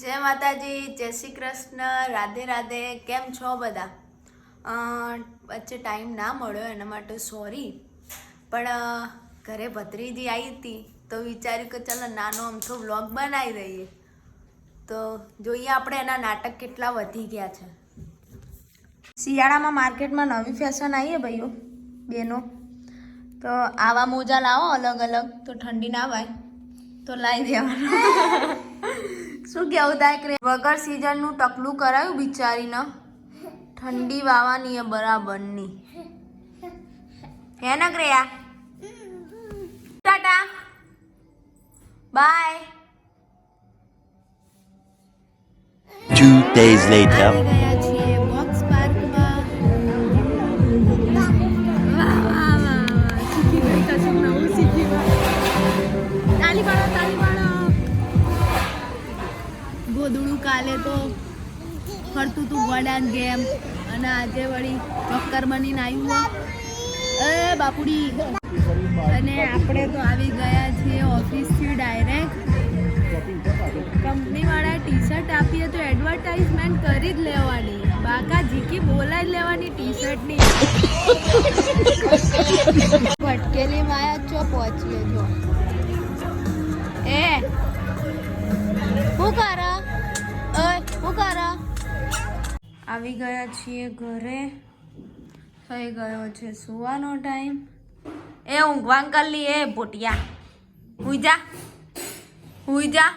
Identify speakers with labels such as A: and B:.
A: જય માતાજી, જય શ્રી કૃષ્ણ, રાધે રાધે. કેમ છો બધા? વચ્ચે ટાઈમ ના મળ્યો એના માટે સોરી, પણ ઘરે ભત્રીજી આવી હતી તો વિચાર્યું કે ચાલો નાનો અમથો વ્લોગ બનાવી દઈએ. તો જોઈએ આપણે એના નાટક કેટલા વધી ગયા છે. શિયાળામાં માર્કેટમાં નવી ફેશન આવી ભાઈઓ બેનો, તો આવા મોજા લાવો અલગ અલગ, તો ઠંડી ના વાય તો લાવી દેવાનું. શું કેવું થાય? વગર સિઝનનું ટકલું કરાયું બિચારીને, ઠંડી વાવાની એ બરાબરની. હે ને ક્રિયા? ટાટા બાય.
B: 2 days later.
A: આવી ગયા છીએ બોક્સ પાર્કમાં. વાહ વાહ વાહ, શીખી ગઈ કશું નવું શીખી ગઈ. તાલી પાડો, તાલી પાડો. ગોદડું કાલે તો ફરતું તું ગોડાન ગેમ, અને આજે વળી ચોક્કર બનીને આવ્યું એ બાપુડી. અને આપણે તો આવી ગયા છીએ ઓફિસથી ડાયરેક્ટ. કંપનીવાળા ટી શર્ટ આપીએ તો એડવર્ટાઇઝમેન્ટ કરી જ લેવાની, બાકા ઝીકી બોલાવી જ લેવાની ટી શર્ટની. ભટકેલી માયા ચો પહોંચીએ જો. એ શું કર? શું કર? આવી ગયા છીએ ઘરે. થઈ ગયો છે સુવાનો ટાઈમ. એ ઊંઘવાન કરી લી. એ ભોટિયા હુઈ જા, હુઈ જા.